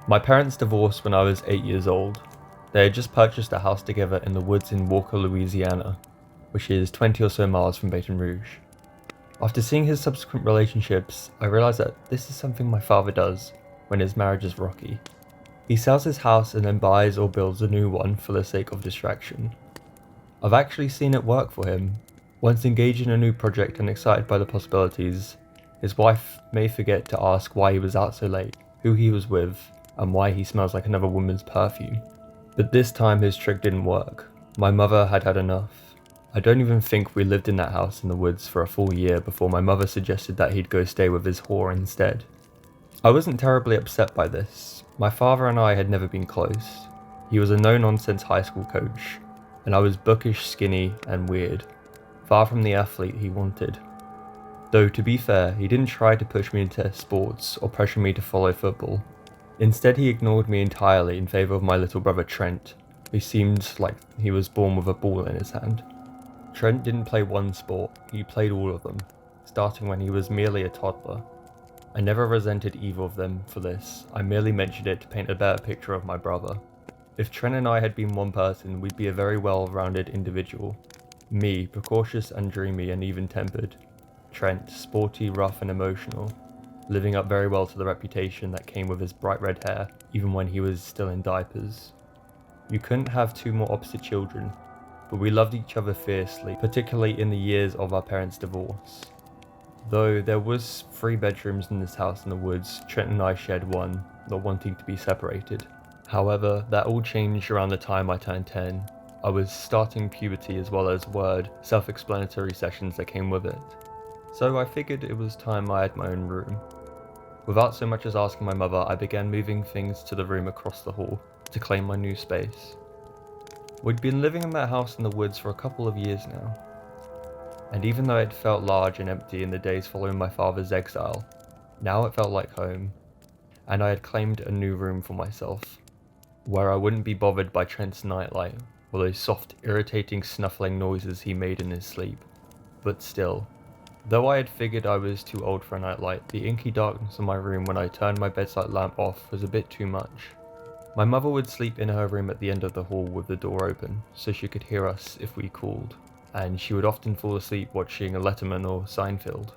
My parents divorced when I was 8 years old. They had just purchased a house together in the woods in Walker, Louisiana, which is 20 or so miles from Baton Rouge. After seeing his subsequent relationships, I realized that this is something my father does when his marriage is rocky. He sells his house and then buys or builds a new one for the sake of distraction. I've actually seen it work for him. Once engaged in a new project and excited by the possibilities, his wife may forget to ask why he was out so late, who he was with, and why he smells like another woman's perfume. But this time his trick didn't work. My mother had had enough. I don't even think we lived in that house in the woods for a full year before my mother suggested that he'd go stay with his whore instead. I wasn't terribly upset by this. My father and I had never been close. He was a no-nonsense high school coach, and I was bookish, skinny, and weird, far from the athlete he wanted. Though, to be fair, he didn't try to push me into sports or pressure me to follow football. Instead, he ignored me entirely in favour of my little brother Trent, who seemed like he was born with a ball in his hand. Trent didn't play one sport, he played all of them, starting when he was merely a toddler. I never resented either of them for this, I merely mentioned it to paint a better picture of my brother. If Trent and I had been one person, we'd be a very well-rounded individual. Me, precocious and dreamy and even-tempered. Trent, sporty, rough and emotional, living up very well to the reputation that came with his bright red hair, even when he was still in diapers. You couldn't have two more opposite children, but we loved each other fiercely, particularly in the years of our parents' divorce. Though there was 3 bedrooms in this house in the woods, Trent and I shared one, not wanting to be separated. However, that all changed around the time I turned 10. I was starting puberty as well as word, self-explanatory sessions that came with it. So I figured it was time I had my own room. Without so much as asking my mother, I began moving things to the room across the hall to claim my new space. We'd been living in that house in the woods for a couple of years now, and even though it felt large and empty in the days following my father's exile, now it felt like home, and I had claimed a new room for myself, where I wouldn't be bothered by Trent's nightlight or those soft, irritating snuffling noises he made in his sleep. But still, though I had figured I was too old for a nightlight, the inky darkness of my room when I turned my bedside lamp off was a bit too much. My mother would sleep in her room at the end of the hall with the door open, so she could hear us if we called, and she would often fall asleep watching a Letterman or Seinfeld.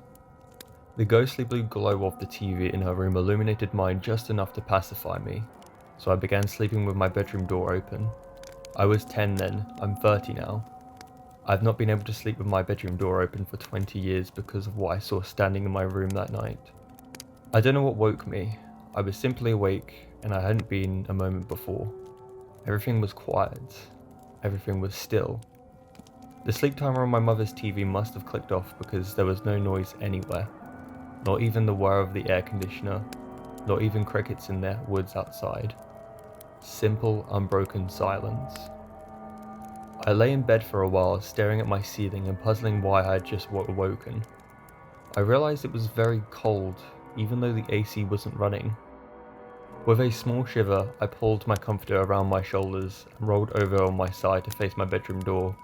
The ghostly blue glow of the TV in her room illuminated mine just enough to pacify me, so I began sleeping with my bedroom door open. I was 10 then, I'm 30 now. I've not been able to sleep with my bedroom door open for 20 years because of what I saw standing in my room that night. I don't know what woke me. I was simply awake, and I hadn't been a moment before. Everything was quiet. Everything was still. The sleep timer on my mother's TV must have clicked off because there was no noise anywhere. Not even the whir of the air conditioner. Not even crickets in the woods outside. Simple, unbroken silence. I lay in bed for a while, staring at my ceiling and puzzling why I had just awoken. I realized it was very cold, even though the AC wasn't running. With a small shiver, I pulled my comforter around my shoulders and rolled over on my side to face my bedroom door.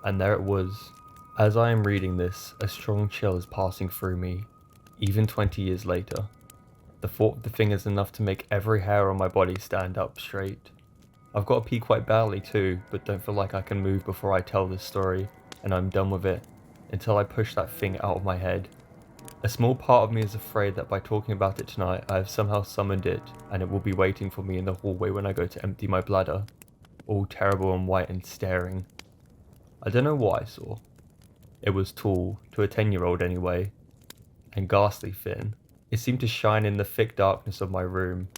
And there it was. As I am reading this, a strong chill is passing through me, even 20 years later. The thought of the thing is enough to make every hair on my body stand up straight. I've got to pee quite badly too, but don't feel like I can move before I tell this story, and I'm done with it, until I push that thing out of my head. A small part of me is afraid that by talking about it tonight, I have somehow summoned it, and it will be waiting for me in the hallway when I go to empty my bladder, all terrible and white and staring. I don't know what I saw. It was tall, to a 10-year-old anyway, and ghastly thin. It seemed to shine in the thick darkness of my room.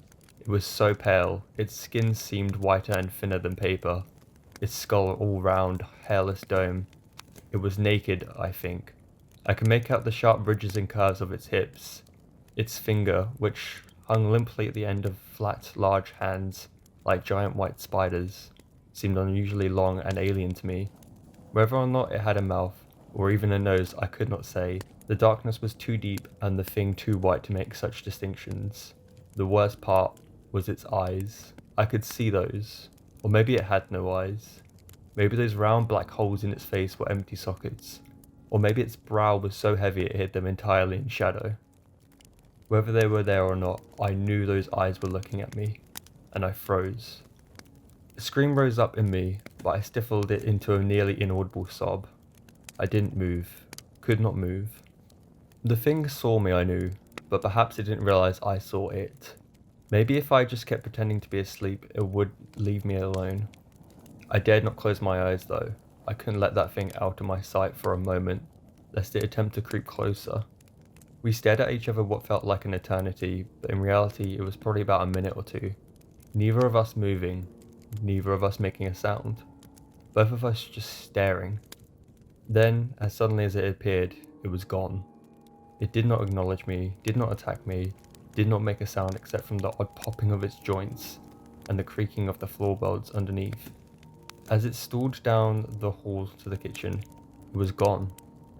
It was so pale, its skin seemed whiter and thinner than paper, its skull all round, hairless dome. It was naked, I think. I could make out the sharp ridges and curves of its hips. Its finger, which hung limply at the end of flat, large hands, like giant white spiders, seemed unusually long and alien to me. Whether or not it had a mouth, or even a nose, I could not say. The darkness was too deep and the thing too white to make such distinctions. The worst part was its eyes. I could see those. Or maybe it had no eyes. Maybe those round black holes in its face were empty sockets. Or maybe its brow was so heavy it hid them entirely in shadow. Whether they were there or not, I knew those eyes were looking at me, and I froze. A scream rose up in me, but I stifled it into a nearly inaudible sob. I didn't move, could not move. The thing saw me, I knew, but perhaps it didn't realize I saw it. Maybe if I just kept pretending to be asleep, it would leave me alone. I dared not close my eyes though. I couldn't let that thing out of my sight for a moment, lest it attempt to creep closer. We stared at each other what felt like an eternity, but in reality it was probably about a minute or two. Neither of us moving, neither of us making a sound. Both of us just staring. Then, as suddenly as it appeared, it was gone. It did not acknowledge me, did not attack me, did not make a sound except from the odd popping of its joints and the creaking of the floorboards underneath. As it stalled down the hall to the kitchen, it was gone,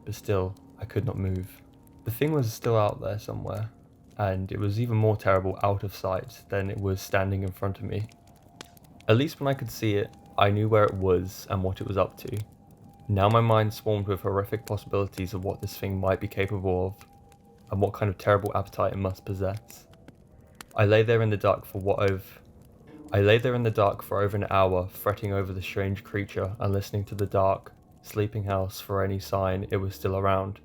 but still, I could not move. The thing was still out there somewhere, and it was even more terrible out of sight than it was standing in front of me. At least when I could see it, I knew where it was and what it was up to. Now my mind swarmed with horrific possibilities of what this thing might be capable of, and what kind of terrible appetite it must possess. I lay there in the dark for over an hour, fretting over the strange creature and listening to the dark, sleeping house for any sign it was still around.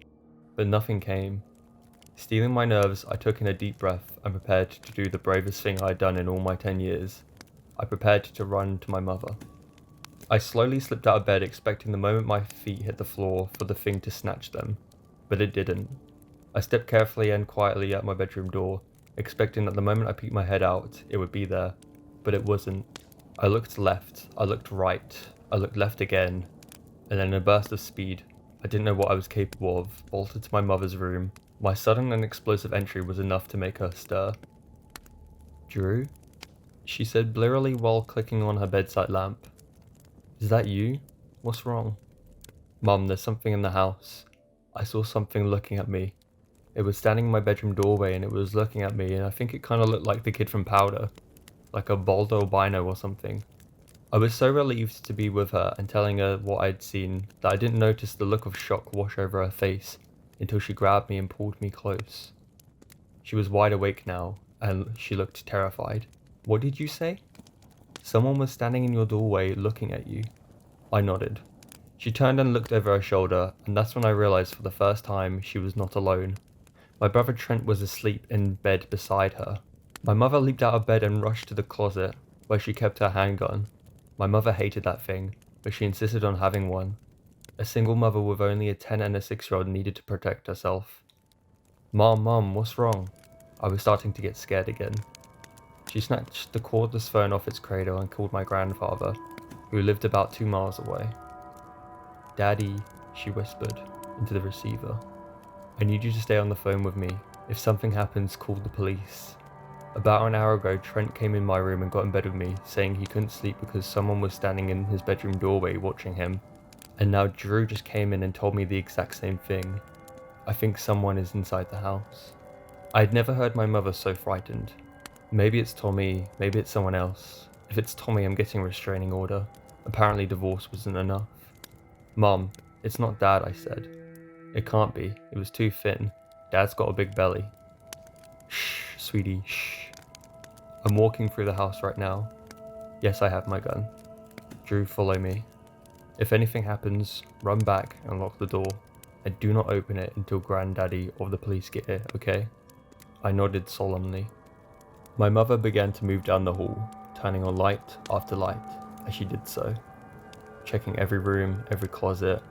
But nothing came. Steeling my nerves, I took in a deep breath and prepared to do the bravest thing I had done in all my 10 years. I prepared to run to my mother. I slowly slipped out of bed, expecting the moment my feet hit the floor for the thing to snatch them, but it didn't. I stepped carefully and quietly at my bedroom door, expecting that the moment I peeked my head out, it would be there, but it wasn't. I looked left, I looked right, I looked left again, and in a burst of speed, I didn't know what I was capable of, bolted to my mother's room. My sudden and explosive entry was enough to make her stir. "Drew?" she said blearily while clicking on her bedside lamp. "Is that you? What's wrong?" "Mum, there's something in the house. I saw something looking at me. It was standing in my bedroom doorway and it was looking at me, and I think it kind of looked like the kid from Powder. Like a Baldo albino or something." I was so relieved to be with her and telling her what I'd seen that I didn't notice the look of shock wash over her face until she grabbed me and pulled me close. She was wide awake now, and she looked terrified. "What did you say?" "Someone was standing in your doorway looking at you." I nodded. She turned and looked over her shoulder, and that's when I realized for the first time she was not alone. My brother Trent was asleep in bed beside her. My mother leaped out of bed and rushed to the closet, where she kept her handgun. My mother hated that thing, but she insisted on having one. A single mother with only a 10 and a 6-year-old needed to protect herself. Mom, what's wrong?" I was starting to get scared again. She snatched the cordless phone off its cradle and called my grandfather, who lived about 2 miles away. "Daddy," she whispered into the receiver. "I need you to stay on the phone with me. If something happens, call the police." About an hour ago, Trent came in my room and got in bed with me, saying he couldn't sleep because someone was standing in his bedroom doorway watching him. And now Drew just came in and told me the exact same thing. I think someone is inside the house. I had never heard my mother so frightened. Maybe it's Tommy, maybe it's someone else. If it's Tommy, I'm getting a restraining order. Apparently divorce wasn't enough. "Mom, it's not Dad," I said. "It can't be, it was too thin. Dad's got a big belly." "Shh, sweetie, shh. I'm walking through the house right now. Yes, I have my gun. Drew, follow me. If anything happens, run back and lock the door, and do not open it until Granddaddy or the police get here, okay?" I nodded solemnly. My mother began to move down the hall, turning on light after light as she did so, checking every room, every closet.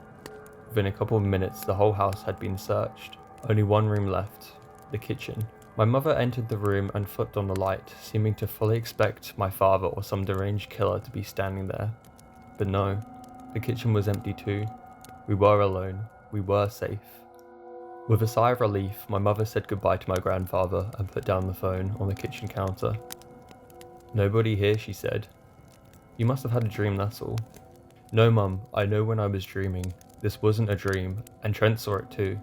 Within a couple of minutes, the whole house had been searched. Only one room left, the kitchen. My mother entered the room and flipped on the light, seeming to fully expect my father or some deranged killer to be standing there. But no, the kitchen was empty too. We were alone. We were safe. With a sigh of relief, my mother said goodbye to my grandfather and put down the phone on the kitchen counter. "Nobody here," she said. "You must have had a dream, that's all." "No, Mum, I know when I was dreaming. This wasn't a dream, and Trent saw it too."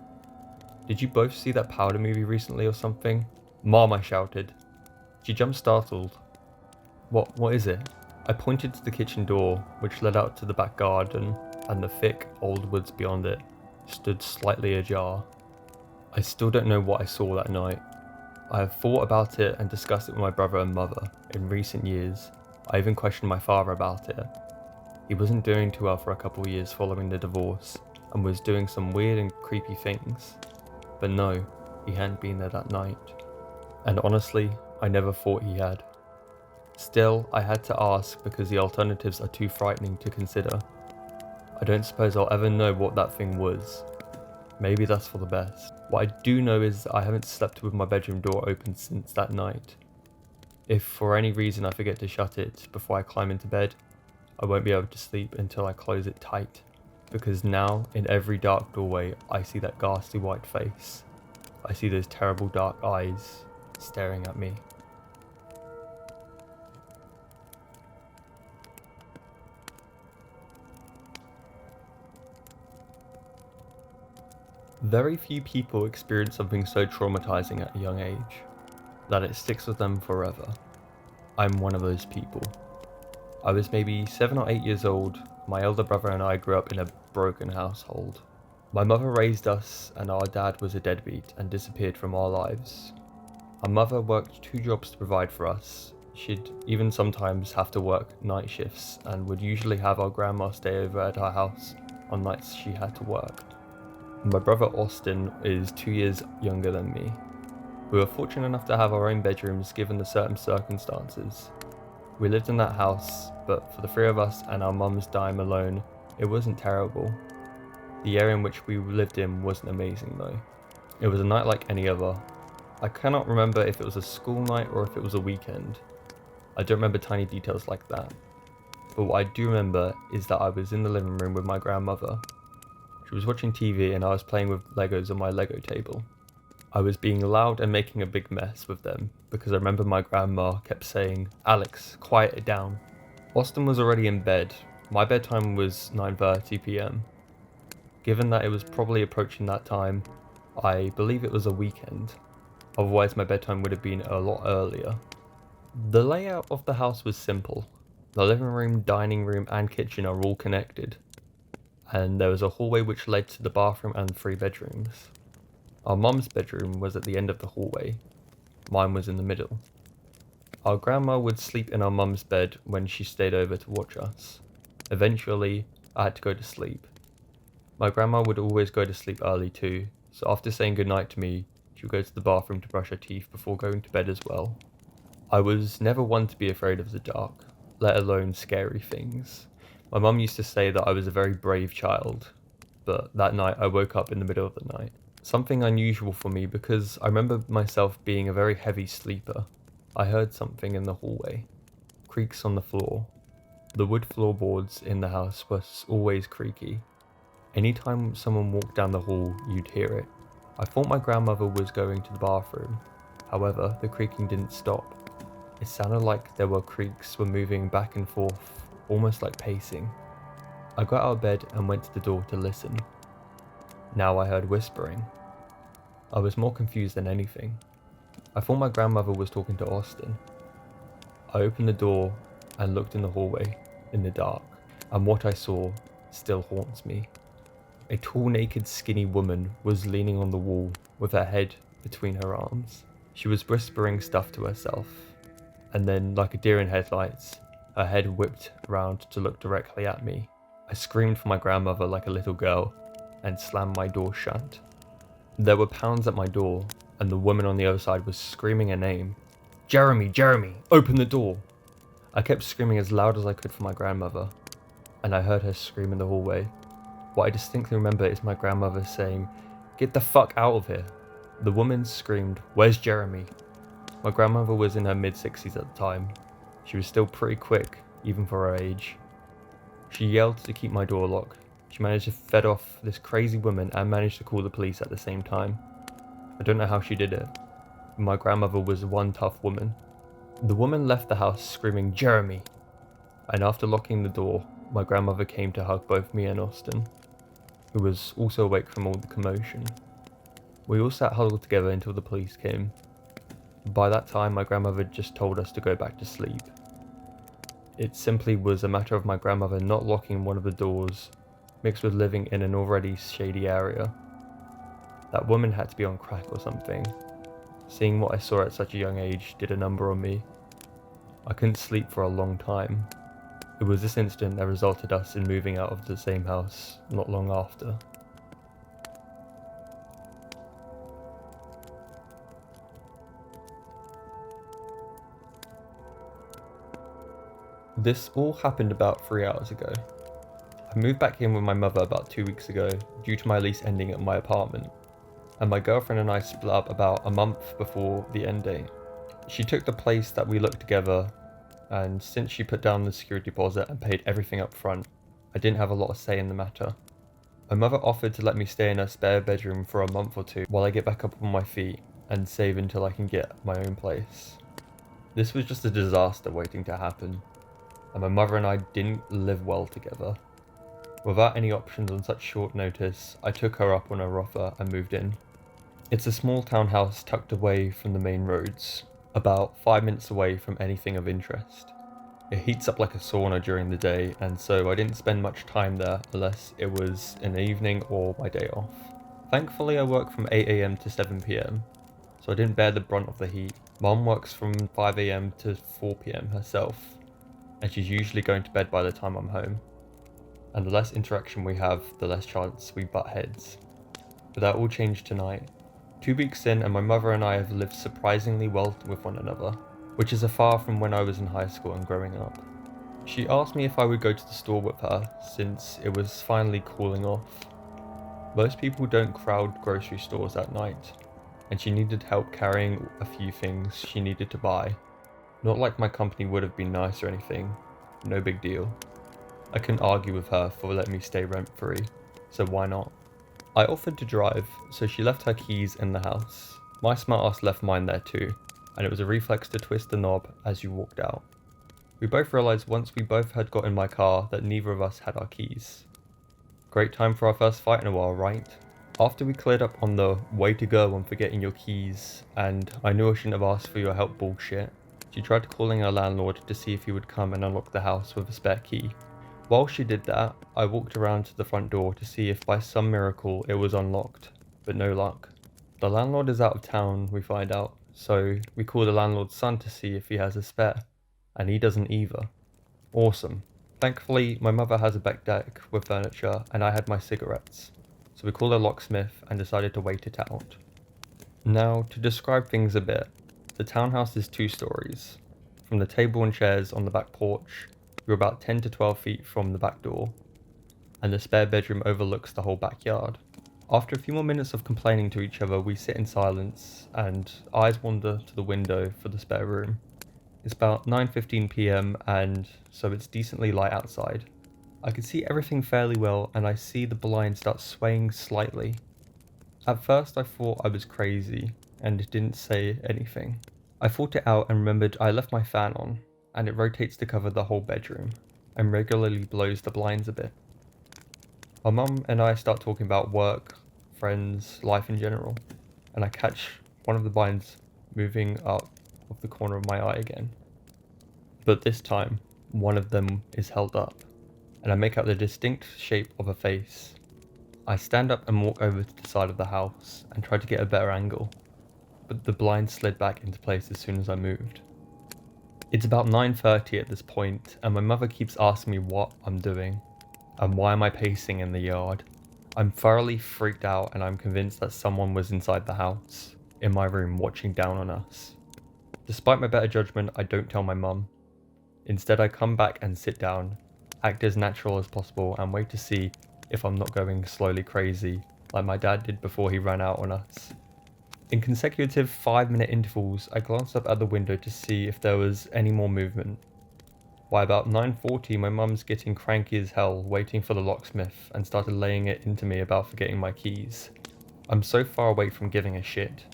"Did you both see that Powder movie recently or something?" "Mom," I shouted. She jumped startled. What is it?" I pointed to the kitchen door, which led out to the back garden, and the thick, old woods beyond it stood slightly ajar. I still don't know what I saw that night. I have thought about it and discussed it with my brother and mother in recent years. I even questioned my father about it. He wasn't doing too well for a couple of years following the divorce and was doing some weird and creepy things. But no, he hadn't been there that night. And honestly, I never thought he had. Still, I had to ask because the alternatives are too frightening to consider. I don't suppose I'll ever know what that thing was. Maybe that's for the best. What I do know is I haven't slept with my bedroom door open since that night. If for any reason I forget to shut it before I climb into bed, I won't be able to sleep until I close it tight. Because now, in every dark doorway, I see that ghastly white face. I see those terrible dark eyes staring at me. Very few people experience something so traumatizing at a young age, that it sticks with them forever. I'm one of those people. I was maybe 7 or 8 years old. My elder brother and I grew up in a broken household. My mother raised us and our dad was a deadbeat and disappeared from our lives. Our mother worked 2 jobs to provide for us. She'd even sometimes have to work night shifts and would usually have our grandma stay over at our house on nights she had to work. My brother Austin is 2 years younger than me. We were fortunate enough to have our own bedrooms given the certain circumstances. We lived in that house, but for the 3 of us and our mum's dime alone, it wasn't terrible. The area in which we lived in wasn't amazing though. It was a night like any other. I cannot remember if it was a school night or if it was a weekend. I don't remember tiny details like that. But what I do remember is that I was in the living room with my grandmother. She was watching TV and I was playing with Legos on my Lego table. I was being loud and making a big mess with them because I remember my grandma kept saying, "Alex, quiet it down." Austin was already in bed. My bedtime was 9:30 p.m. Given that it was probably approaching that time, I believe it was a weekend. Otherwise my bedtime would have been a lot earlier. The layout of the house was simple. The living room, dining room and kitchen are all connected. And there was a hallway which led to the bathroom and 3 bedrooms. Our mum's bedroom was at the end of the hallway. Mine was in the middle. Our grandma would sleep in our mum's bed when she stayed over to watch us. Eventually, I had to go to sleep. My grandma would always go to sleep early too, so after saying goodnight to me, she would go to the bathroom to brush her teeth before going to bed as well. I was never one to be afraid of the dark, let alone scary things. My mum used to say that I was a very brave child, but that night I woke up in the middle of the night. Something unusual for me because I remember myself being a very heavy sleeper. I heard something in the hallway. Creaks on the floor. The wood floorboards in the house were always creaky. Anytime someone walked down the hall, you'd hear it. I thought my grandmother was going to the bathroom. However, the creaking didn't stop. It sounded like there were creaks were moving back and forth, almost like pacing. I got out of bed and went to the door to listen. Now I heard whispering. I was more confused than anything. I thought my grandmother was talking to Austin. I opened the door and looked in the hallway, in the dark, and what I saw still haunts me. A tall, naked, skinny woman was leaning on the wall with her head between her arms. She was whispering stuff to herself, and then, like a deer in headlights, her head whipped around to look directly at me. I screamed for my grandmother like a little girl and slammed my door shut. There were pounds at my door, and the woman on the other side was screaming her name. "Jeremy, Jeremy, open the door!" I kept screaming as loud as I could for my grandmother, and I heard her scream in the hallway. What I distinctly remember is my grandmother saying, "Get the fuck out of here." The woman screamed, "Where's Jeremy?" My grandmother was in her mid-60s at the time. She was still pretty quick, even for her age. She yelled to keep my door locked. She managed to fend off this crazy woman and managed to call the police at the same time. I don't know how she did it. My grandmother was one tough woman. The woman left the house screaming, "Jeremy!" And after locking the door, my grandmother came to hug both me and Austin, who was also awake from all the commotion. We all sat huddled together until the police came. By that time, my grandmother just told us to go back to sleep. It simply was a matter of my grandmother not locking one of the doors, mixed with living in an already shady area. That woman had to be on crack or something. Seeing what I saw at such a young age did a number on me. I couldn't sleep for a long time. It was this incident that resulted us in moving out of the same house not long after. This all happened about 3 hours ago. I moved back in with my mother about 2 weeks ago due to my lease ending at my apartment, and my girlfriend and I split up about a month before the end date. She took the place that we looked together, and since she put down the security deposit and paid everything up front, I didn't have a lot of say in the matter. My mother offered to let me stay in her spare bedroom for a month or two while I get back up on my feet and save until I can get my own place. This was just a disaster waiting to happen, and my mother and I didn't live well together. Without any options on such short notice, I took her up on her offer and moved in. It's a small townhouse tucked away from the main roads, about 5 minutes away from anything of interest. It heats up like a sauna during the day, and so I didn't spend much time there unless it was in the evening or my day off. Thankfully I work from 8 AM to 7 PM, so I didn't bear the brunt of the heat. Mom works from 5 AM to 4 PM herself, and she's usually going to bed by the time I'm home. And the less interaction we have, the less chance we butt heads. But that all changed tonight. 2 weeks in, and my mother and I have lived surprisingly well with one another, which is a far from when I was in high school and growing up. She asked me if I would go to the store with her, since it was finally cooling off. Most people don't crowd grocery stores at night, and she needed help carrying a few things she needed to buy. Not like my company would have been nice or anything, no big deal. I couldn't argue with her for letting me stay rent-free, so why not? I offered to drive, so she left her keys in the house. My smartass left mine there too, and it was a reflex to twist the knob as you walked out. We both realised once we both had got in my car that neither of us had our keys. Great time for our first fight in a while, right? After we cleared up on the way to go on forgetting your keys, and I knew I shouldn't have asked for your help bullshit, she tried calling our landlord to see if he would come and unlock the house with a spare key. While she did that, I walked around to the front door to see if by some miracle it was unlocked, but no luck. The landlord is out of town, we find out, so we call the landlord's son to see if he has a spare, and he doesn't either. Awesome. Thankfully, my mother has a back deck with furniture, and I had my cigarettes, so we called a locksmith and decided to wait it out. Now, to describe things a bit, the townhouse is 2 stories. From the table and chairs on the back porch, we're about 10 to 12 feet from the back door, and the spare bedroom overlooks the whole backyard. After a few more minutes of complaining to each other, we sit in silence, and eyes wander to the window for the spare room. It's about 9:15 PM, and so it's decently light outside. I can see everything fairly well, and I see the blind start swaying slightly. At first I thought I was crazy, and didn't say anything. I thought it out and remembered I left my fan on, and it rotates to cover the whole bedroom, and regularly blows the blinds a bit. My mum and I start talking about work, friends, life in general, and I catch one of the blinds moving up of the corner of my eye again. But this time, one of them is held up, and I make out the distinct shape of a face. I stand up and walk over to the side of the house and try to get a better angle, but the blind slid back into place as soon as I moved. It's about 9:30 at this point, and my mother keeps asking me what I'm doing, and why am I pacing in the yard. I'm thoroughly freaked out, and I'm convinced that someone was inside the house, in my room, watching down on us. Despite my better judgment, I don't tell my mum. Instead, I come back and sit down, act as natural as possible, and wait to see if I'm not going slowly crazy, like my dad did before he ran out on us. In consecutive 5-minute intervals, I glanced up at the window to see if there was any more movement. By about 9:40, my mum's getting cranky as hell, waiting for the locksmith, and started laying it into me about forgetting my keys. I'm so far away from giving a shit.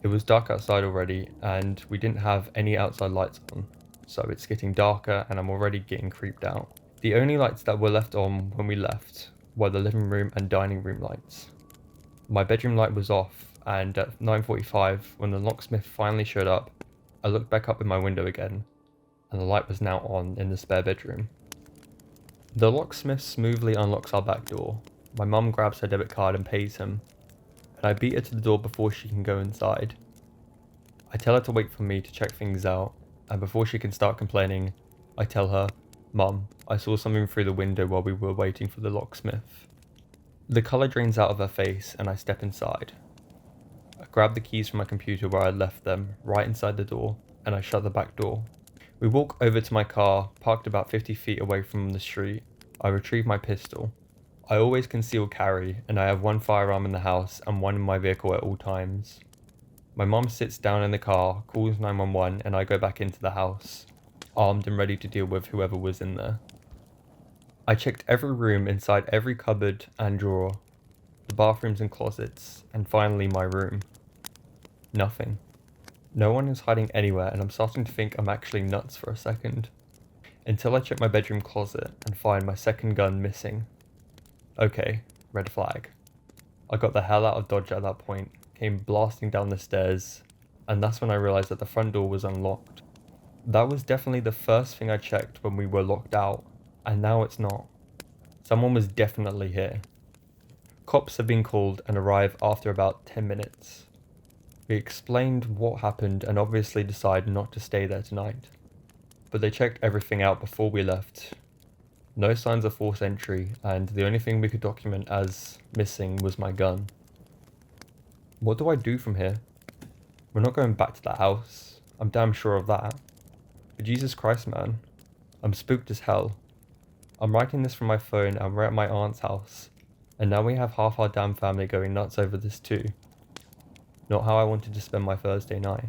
It was dark outside already, and we didn't have any outside lights on, so it's getting darker and I'm already getting creeped out. The only lights that were left on when we left were the living room and dining room lights. My bedroom light was off, and at 9:45, when the locksmith finally showed up, I looked back up in my window again, and the light was now on in the spare bedroom. The locksmith smoothly unlocks our back door. My mum grabs her debit card and pays him, and I beat her to the door before she can go inside. I tell her to wait for me to check things out, and before she can start complaining, I tell her, "Mum, I saw something through the window while we were waiting for the locksmith." The colour drains out of her face and I step inside. I grab the keys from my computer where I left them, right inside the door, and I shut the back door. We walk over to my car, parked about 50 feet away from the street. I retrieve my pistol. I always conceal carry, and I have one firearm in the house and one in my vehicle at all times. My mum sits down in the car, calls 911, and I go back into the house, armed and ready to deal with whoever was in there. I checked every room inside every cupboard and drawer, the bathrooms and closets, and finally my room. Nothing. No one is hiding anywhere, and I'm starting to think I'm actually nuts for a second. Until I check my bedroom closet and find my second gun missing. Okay, red flag. I got the hell out of Dodge at that point, came blasting down the stairs, and that's when I realized that the front door was unlocked. That was definitely the first thing I checked when we were locked out, and now it's not. Someone was definitely here. Cops have been called and arrive after about 10 minutes. We explained what happened and obviously decided not to stay there tonight. But they checked everything out before we left. No signs of forced entry, and the only thing we could document as missing was my gun. What do I do from here? We're not going back to that house. I'm damn sure of that. But Jesus Christ, man. I'm spooked as hell. I'm writing this from my phone and we're at my aunt's house. And now we have half our damn family going nuts over this too. Not how I wanted to spend my Thursday night.